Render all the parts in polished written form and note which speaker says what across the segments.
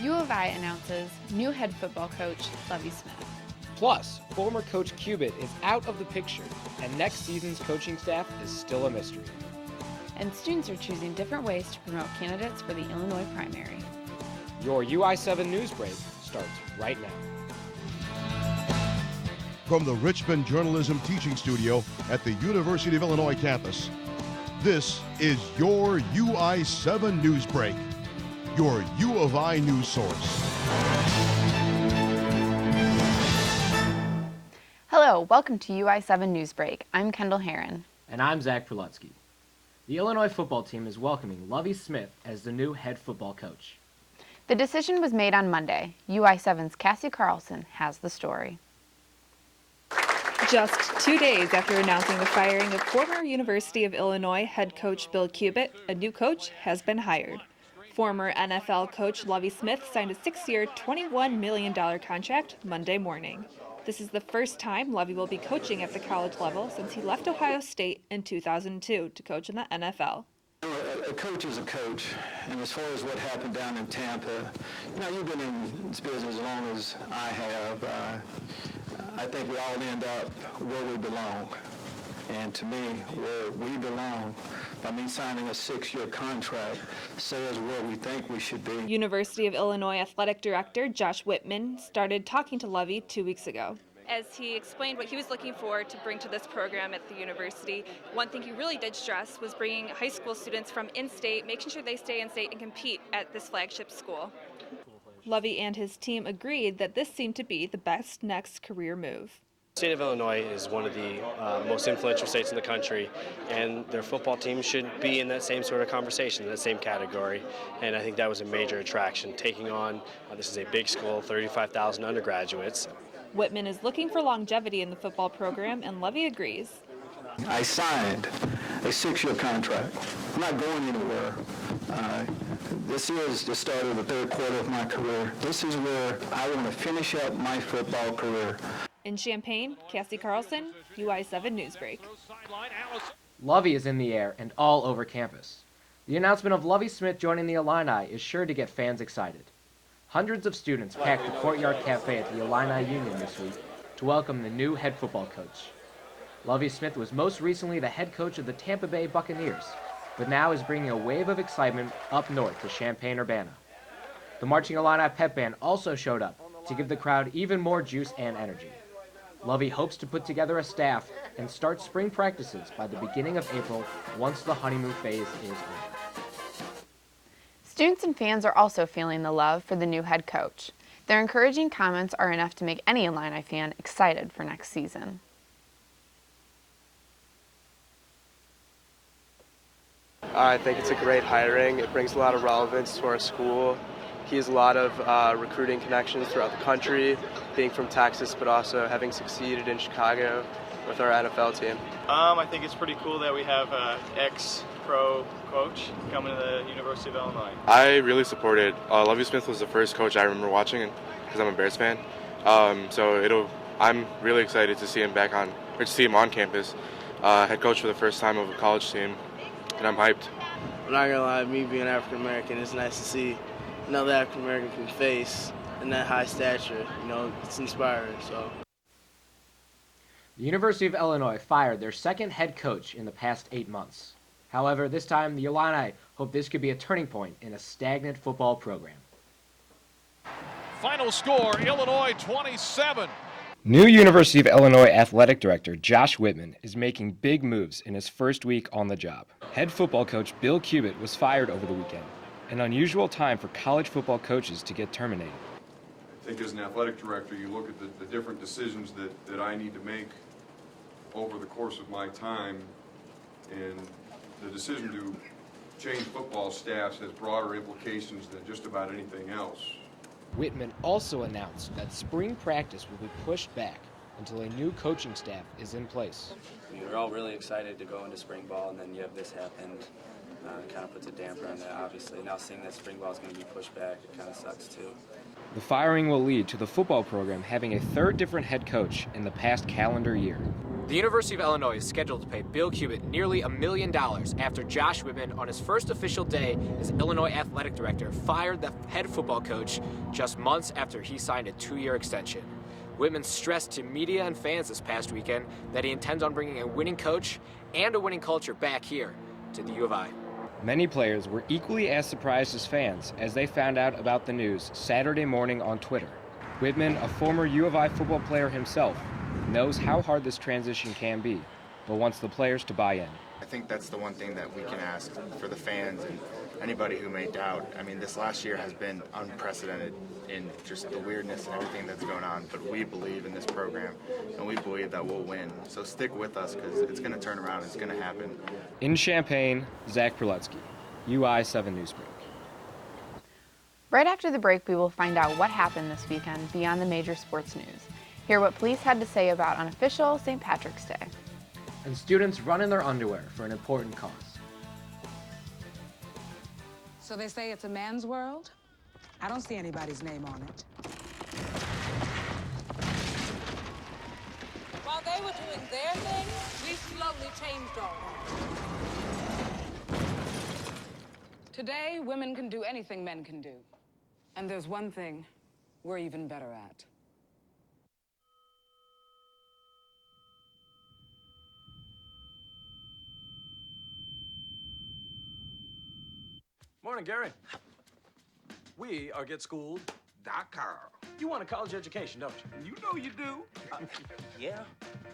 Speaker 1: U of I announces new head football coach Lovie Smith.
Speaker 2: Plus, former coach Cubit is out of the picture, and next season's coaching staff is still a mystery.
Speaker 1: And students are choosing different ways to promote candidates for the Illinois primary.
Speaker 2: Your UI7 Newsbreak starts right now.
Speaker 3: From the Richmond Journalism Teaching Studio at the University of Illinois campus, this is your UI7 Newsbreak, your U of I news source.
Speaker 1: Hello, welcome to UI7 Newsbreak. I'm Kendall Herren.
Speaker 2: And I'm Zach Prelutsky. The Illinois football team is welcoming Lovie Smith as the new head football coach.
Speaker 1: The decision was made on Monday. UI7's Cassie Carlson has the story.
Speaker 4: Just 2 days after announcing the firing of former University of Illinois head coach Bill Cubit, a new coach has been hired. Former NFL coach Lovie Smith signed a 6-year, $21 million contract Monday morning. This is the first time Lovie will be coaching at the college level since he left Ohio State in 2002 to coach in the NFL.
Speaker 5: A coach is a coach, and as far as what happened down in Tampa, you've been in this business as long as I have. I think we all end up where we belong. And to me, where we belong, by me signing a 6-year contract, says where we think we should be.
Speaker 4: University of Illinois Athletic Director Josh Whitman started talking to Lovie 2 weeks ago. As he explained what he was looking for to bring to this program at the university, one thing he really did stress was bringing high school students from in-state, making sure they stay in-state and compete at this flagship school. Lovie and his team agreed that this seemed to be the best next career move.
Speaker 6: The state of Illinois is one of the most influential states in the country, and their football team should be in that same sort of conversation, in that same category, and I think that was a major attraction, taking on, this is a big school, 35,000 undergraduates.
Speaker 4: Whitman is looking for longevity in the football program, and Lovie agrees.
Speaker 5: I signed a 6-year contract. I'm not going anywhere. This is the start of the third quarter of my career. This is where I want to finish up my football career.
Speaker 4: In Champaign, Cassie Carlson, UI7 Newsbreak.
Speaker 2: Lovie is in the air and all over campus. The announcement of Lovie Smith joining the Illini is sure to get fans excited. Hundreds of students packed the Courtyard Cafe at the Illini Union this week to welcome the new head football coach. Lovie Smith was most recently the head coach of the Tampa Bay Buccaneers, but now is bringing a wave of excitement up north to Champaign-Urbana. The Marching Illini pep band also showed up to give the crowd even more juice and energy. Lovie hopes to put together a staff and start spring practices by the beginning of April once the honeymoon phase is over.
Speaker 1: Students and fans are also feeling the love for the new head coach. Their encouraging comments are enough to make any Illini fan excited for next season.
Speaker 6: I think it's a great hiring. It brings a lot of relevance to our school. He has a lot of recruiting connections throughout the country, being from Texas, but also having succeeded in Chicago with our NFL team.
Speaker 7: I think it's pretty cool that we have an ex-pro coach coming to the University of Illinois.
Speaker 8: I really support it. Lovie Smith was the first coach I remember watching because I'm a Bears fan. I'm really excited to see him on campus, head coach for the first time of a college team, and I'm hyped.
Speaker 9: I'm not gonna lie, me being African American, it's nice to see another African American face in that high stature. It's inspiring. So.
Speaker 2: The University of Illinois fired their second head coach in the past 8 months. However, this time the Illini hope this could be a turning point in a stagnant football program.
Speaker 10: Final score, Illinois 27.
Speaker 2: New University of Illinois Athletic Director Josh Whitman is making big moves in his first week on the job. Head football coach Bill Cubit was fired over the weekend, an unusual time for college football coaches to get terminated.
Speaker 11: I think as an athletic director, you look at the different decisions that I need to make over the course of my time, and the decision to change football staffs has broader implications than just about anything else.
Speaker 2: Whitman also announced that spring practice will be pushed back until a new coaching staff is in place.
Speaker 12: We were all really excited to go into spring ball, and then you have this happen. It kind of puts a damper on that, obviously. Now seeing that spring ball is going to be pushed back, it kind of sucks too.
Speaker 2: The firing will lead to the football program having a third different head coach in the past calendar year. The University of Illinois is scheduled to pay Bill Cubitt nearly $1 million after Josh Whitman, on his first official day as Illinois athletic director, fired the head football coach just months after he signed a 2-year extension. Whitman stressed to media and fans this past weekend that he intends on bringing a winning coach and a winning culture back here to the U of I. Many players were equally as surprised as fans as they found out about the news Saturday morning on Twitter. Whitman, a former U of I football player himself, knows how hard this transition can be, but wants the players to buy in.
Speaker 13: I think that's the one thing that we can ask for the fans and anybody who may doubt. I mean, this last year has been unprecedented in just the weirdness and everything that's going on, but we believe in this program, and we believe that we'll win. So stick with us, because it's going to turn around. It's going to happen.
Speaker 2: In Champaign, Zach Prelutsky, UI7 Newsbreak.
Speaker 1: Right after the break, we will find out what happened this weekend beyond the major sports news. Hear what police had to say about unofficial St. Patrick's Day.
Speaker 2: And students run in their underwear for an important cause.
Speaker 14: So they say it's a man's world? I don't see anybody's name on it.
Speaker 15: While they were doing their thing, we slowly changed our own.
Speaker 14: Today, women can do anything men can do. And there's one thing we're even better at.
Speaker 16: Morning, Gary. We are GetSchooled.com. You want a college education, don't you? You know you do. Yeah,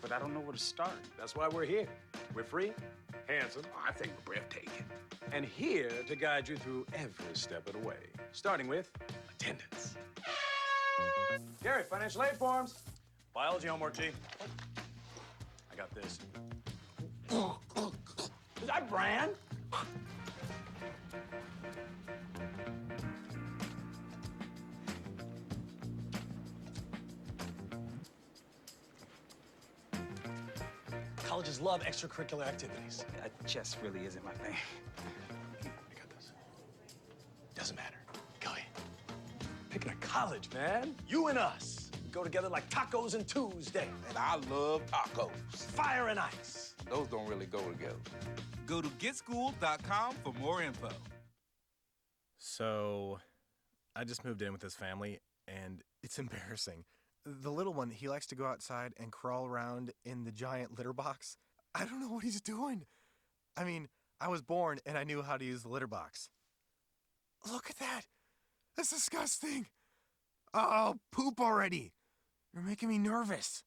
Speaker 16: but I don't know where to start. That's why we're here. We're free, handsome, I think breathtaking, and here to guide you through every step of the way, starting with attendance. Gary, financial aid forms. Biology homework, G. I got this. Is that brand? Colleges love extracurricular activities. Chess really isn't my thing. I got this. Doesn't matter. Go ahead. Picking a college, man. You and us. We go together like tacos and Tuesday.
Speaker 17: And I love tacos.
Speaker 16: Fire and ice.
Speaker 17: Those don't really go together.
Speaker 18: Go to GetSchooled.com for more info.
Speaker 19: So, I just moved in with this family, and it's embarrassing. The little one, he likes to go outside and crawl around in the giant litter box. I don't know what he's doing. I mean, I was born and I knew how to use the litter box. Look at that. That's disgusting. Oh, poop already. You're making me nervous.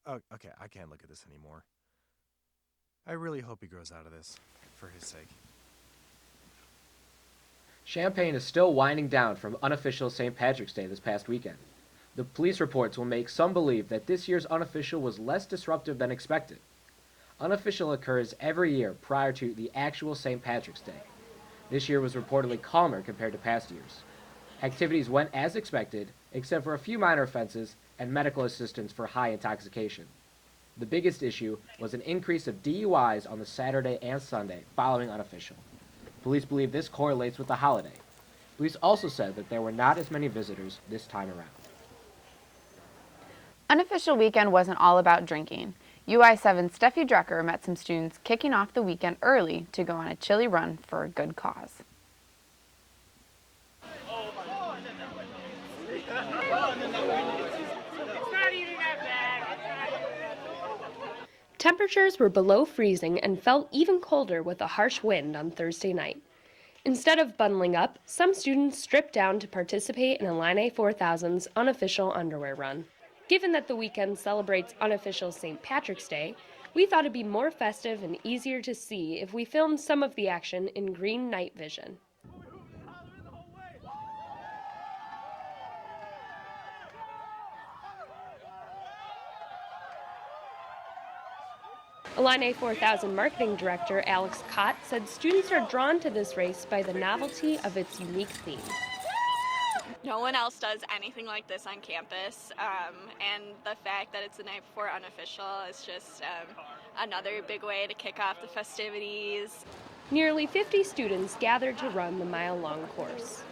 Speaker 19: Oh, okay, I can't look at this anymore. I really hope he grows out of this, for his sake.
Speaker 2: Champaign is still winding down from unofficial St. Patrick's Day this past weekend. The police reports will make some believe that this year's unofficial was less disruptive than expected. Unofficial occurs every year prior to the actual St. Patrick's Day. This year was reportedly calmer compared to past years. Activities went as expected, except for a few minor offenses and medical assistance for high intoxication. The biggest issue was an increase of DUIs on the Saturday and Sunday following unofficial. Police believe this correlates with the holiday. Police also said that there were not as many visitors this time around.
Speaker 1: Unofficial weekend wasn't all about drinking. UI7 Steffie Drucker met some students kicking off the weekend early to go on a chilly run for a good cause.
Speaker 20: Temperatures were below freezing and felt even colder with a harsh wind on Thursday night. Instead of bundling up, some students stripped down to participate in Illini 4000's Unofficial Underwear Run. Given that the weekend celebrates unofficial St. Patrick's Day, we thought it'd be more festive and easier to see if we filmed some of the action in green night vision. Illini 4000 marketing director Alex Cott said students are drawn to this race by the novelty of its unique theme.
Speaker 21: No one else does anything like this on campus, and the fact that it's the night before unofficial is just another big way to kick off the festivities.
Speaker 20: Nearly 50 students gathered to run the mile-long course.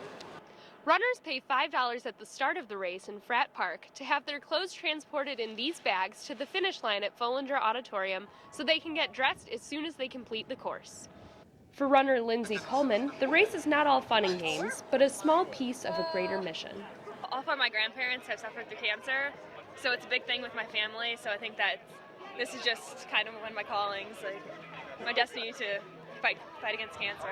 Speaker 20: Runners pay $5 at the start of the race in Frat Park to have their clothes transported in these bags to the finish line at Follander Auditorium so they can get dressed as soon as they complete the course. For runner Lindsay Coleman, the race is not all fun and games, but a small piece of a greater mission.
Speaker 4: All four of my grandparents have suffered through cancer, so it's a big thing with my family, so I think that this is just kind of one of my callings, like my destiny to fight against cancer.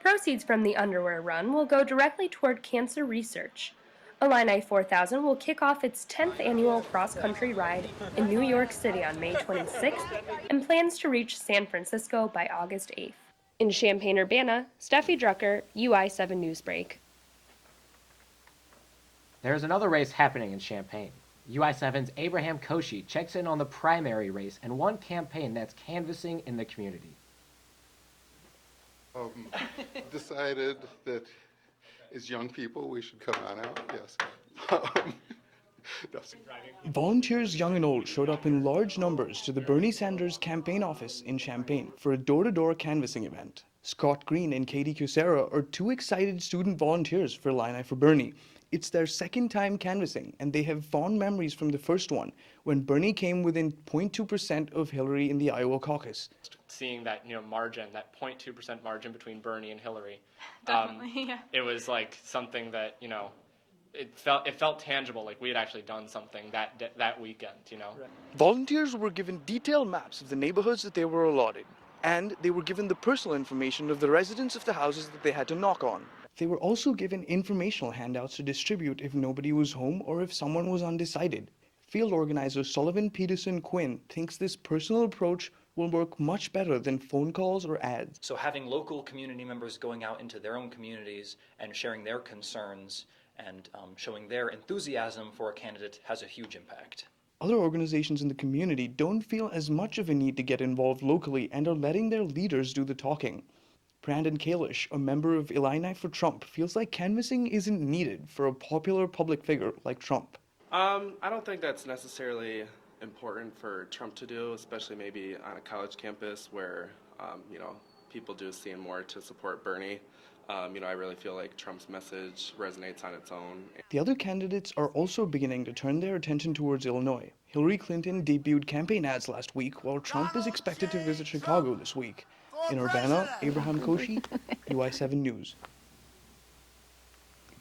Speaker 20: Proceeds from the underwear run will go directly toward cancer research. Illini 4000 will kick off its 10th annual cross-country ride in New York City on May 26th and plans to reach San Francisco by August 8th. In Champaign-Urbana, Steffie Drucker, UI7 Newsbreak.
Speaker 2: There's another race happening in Champaign. UI7's Abraham Koshy checks in on the primary race and one campaign that's canvassing in the community.
Speaker 3: Decided that as young people we should come on out, yes.
Speaker 22: Volunteers young and old showed up in large numbers to the Bernie Sanders campaign office in Champaign for a door-to-door canvassing event. Scott Green and Katie Cusera are two excited student volunteers for Illini for Bernie. It's their second time canvassing, and they have fond memories from the first one, when Bernie came within 0.2% of Hillary in the Iowa caucus.
Speaker 23: Seeing that margin, that 0.2% margin between Bernie and Hillary,
Speaker 21: Definitely, yeah.
Speaker 23: It was like something that it felt tangible, like we had actually done something that weekend.
Speaker 22: Volunteers were given detailed maps of the neighborhoods that they were allotted, and they were given the personal information of the residents of the houses that they had to knock on. They were also given informational handouts to distribute if nobody was home or if someone was undecided. Field organizer Sullivan Peterson Quinn thinks this personal approach will work much better than phone calls or ads.
Speaker 24: So having local community members going out into their own communities and sharing their concerns and showing their enthusiasm for a candidate has a huge impact.
Speaker 22: Other organizations in the community don't feel as much of a need to get involved locally and are letting their leaders do the talking. Brandon Kalish, a member of Illini for Trump, feels like canvassing isn't needed for a popular public figure like Trump.
Speaker 25: I don't think that's necessarily important for Trump to do, especially maybe on a college campus where, people do seem more to support Bernie. I really feel like Trump's message resonates on its own.
Speaker 22: The other candidates are also beginning to turn their attention towards Illinois. Hillary Clinton debuted campaign ads last week, while Trump is expected to visit Chicago this week. In Urbana, Abraham Koshy, UI7 News.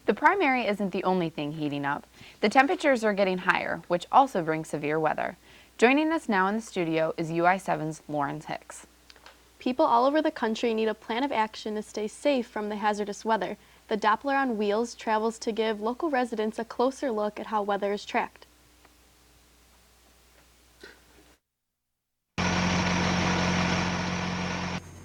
Speaker 1: The primary isn't the only thing heating up. The temperatures are getting higher, which also brings severe weather. Joining us now in the studio is UI7's Lauren Hicks.
Speaker 26: People all over the country need a plan of action to stay safe from the hazardous weather. The Doppler on Wheels travels to give local residents a closer look at how weather is tracked.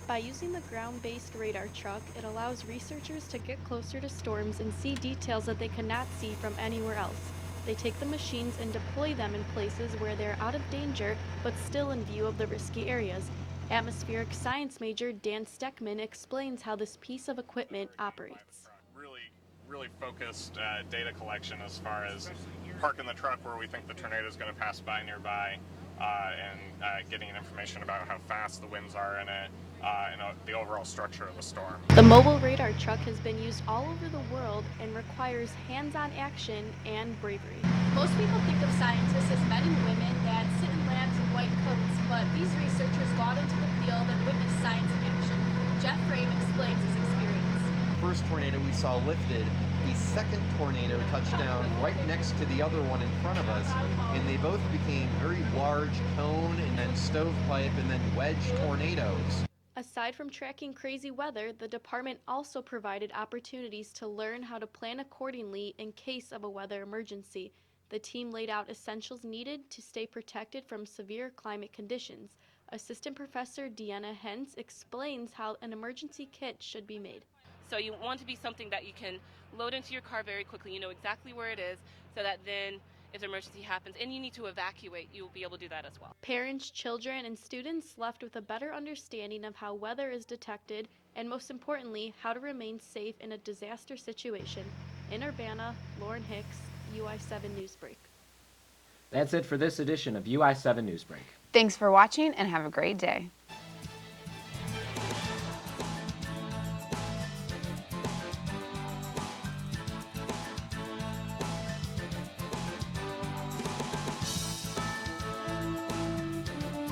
Speaker 26: By using the ground-based radar truck, it allows researchers to get closer to storms and see details that they cannot see from anywhere else. They take the machines and deploy them in places where they're out of danger, but still in view of the risky areas. Atmospheric science major Dan Steckman explains how this piece of equipment operates.
Speaker 27: Really focused data collection as far as parking the truck where we think the tornado is going to pass by nearby, and getting information about how fast the winds are in it, and the overall structure of the storm.
Speaker 26: The mobile radar truck has been used all over the world and requires hands-on action and bravery.
Speaker 28: Most people think of scientists as men and women that sit in labs in white coats, but these researchers go out into the field and witness science in action. Jeff Frame explains his experience.
Speaker 29: First tornado we saw lifted, the second tornado touched down right next to the other one in front of us, and they both became very large cone and then stovepipe and then wedge tornadoes.
Speaker 26: Aside from tracking crazy weather, the department also provided opportunities to learn how to plan accordingly in case of a weather emergency. The team laid out essentials needed to stay protected from severe climate conditions. Assistant Professor Deanna Hens explains how an emergency kit should be made.
Speaker 30: So you want to be something that you can load into your car very quickly. You know exactly where it is, so that then if an emergency happens and you need to evacuate, you will be able to do that as well.
Speaker 26: Parents, children, and students left with a better understanding of how weather is detected and, most importantly, how to remain safe in a disaster situation. In Urbana, Lauren Hicks, UI7 Newsbreak.
Speaker 2: That's it for this edition of UI7 Newsbreak.
Speaker 1: Thanks for watching and have a great day.